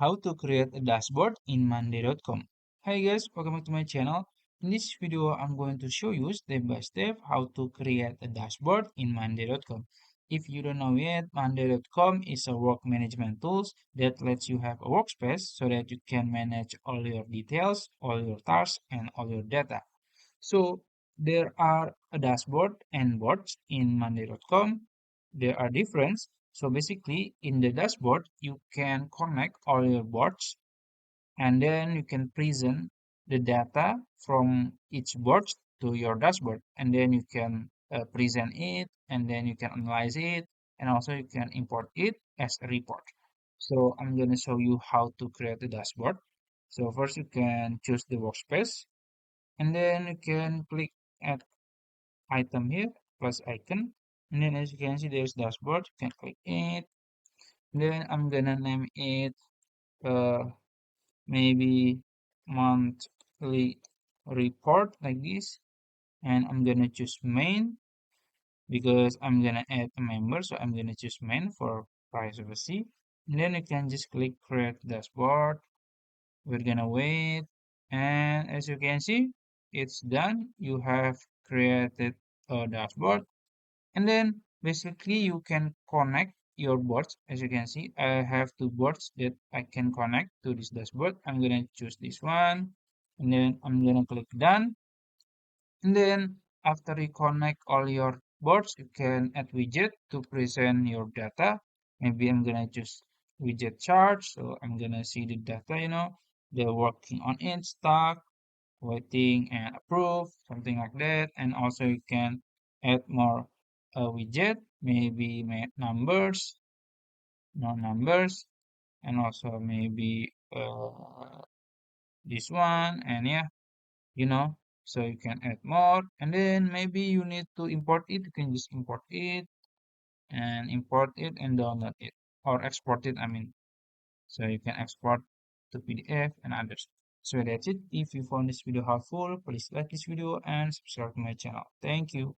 How to create a dashboard in monday.com. Hi guys, welcome back to my channel. In this video, I'm going to show you step by step how to create a dashboard in monday.com. If you don't know yet, monday.com is a work management tools that lets you have a workspace so that you can manage all your details, all your tasks, and all your data. So there are a dashboard and boards in monday.com. There are different. So basically in the dashboard, you can connect all your boards and then you can present the data from each board to your dashboard. And then you can present it and then you can analyze it and also you can import it as a report. So I'm going to show you how to create the dashboard. So first you can choose the workspace and then you can click add item here plus icon, and then as you can see there's dashboard. You can click it, then I'm gonna name it uh maybe monthly report like this, and I'm gonna choose main because I'm gonna add a member, so I'm gonna choose main for privacy. And then you can just click create dashboard. We're gonna wait, and as you can see it's done. You have created a dashboard, and then basically you can connect your boards. As you can see, I have two boards that I can connect to this dashboard. I'm gonna choose this one, and then I'm gonna click done. And then after you connect all your boards, you can add widget to present your data. Maybe I'm gonna choose widget chart, so I'm gonna see the data, they're working on it, stock, waiting and approve, something like that. And also you can add more widget, maybe numbers, no numbers, and also maybe this one, and yeah, you know, so you can add more. And then maybe you need to import it, you can just import it and download it or export it, I mean. So you can export to PDF and others. So that's it. If you found this video helpful, please like this video and subscribe to my channel. Thank you.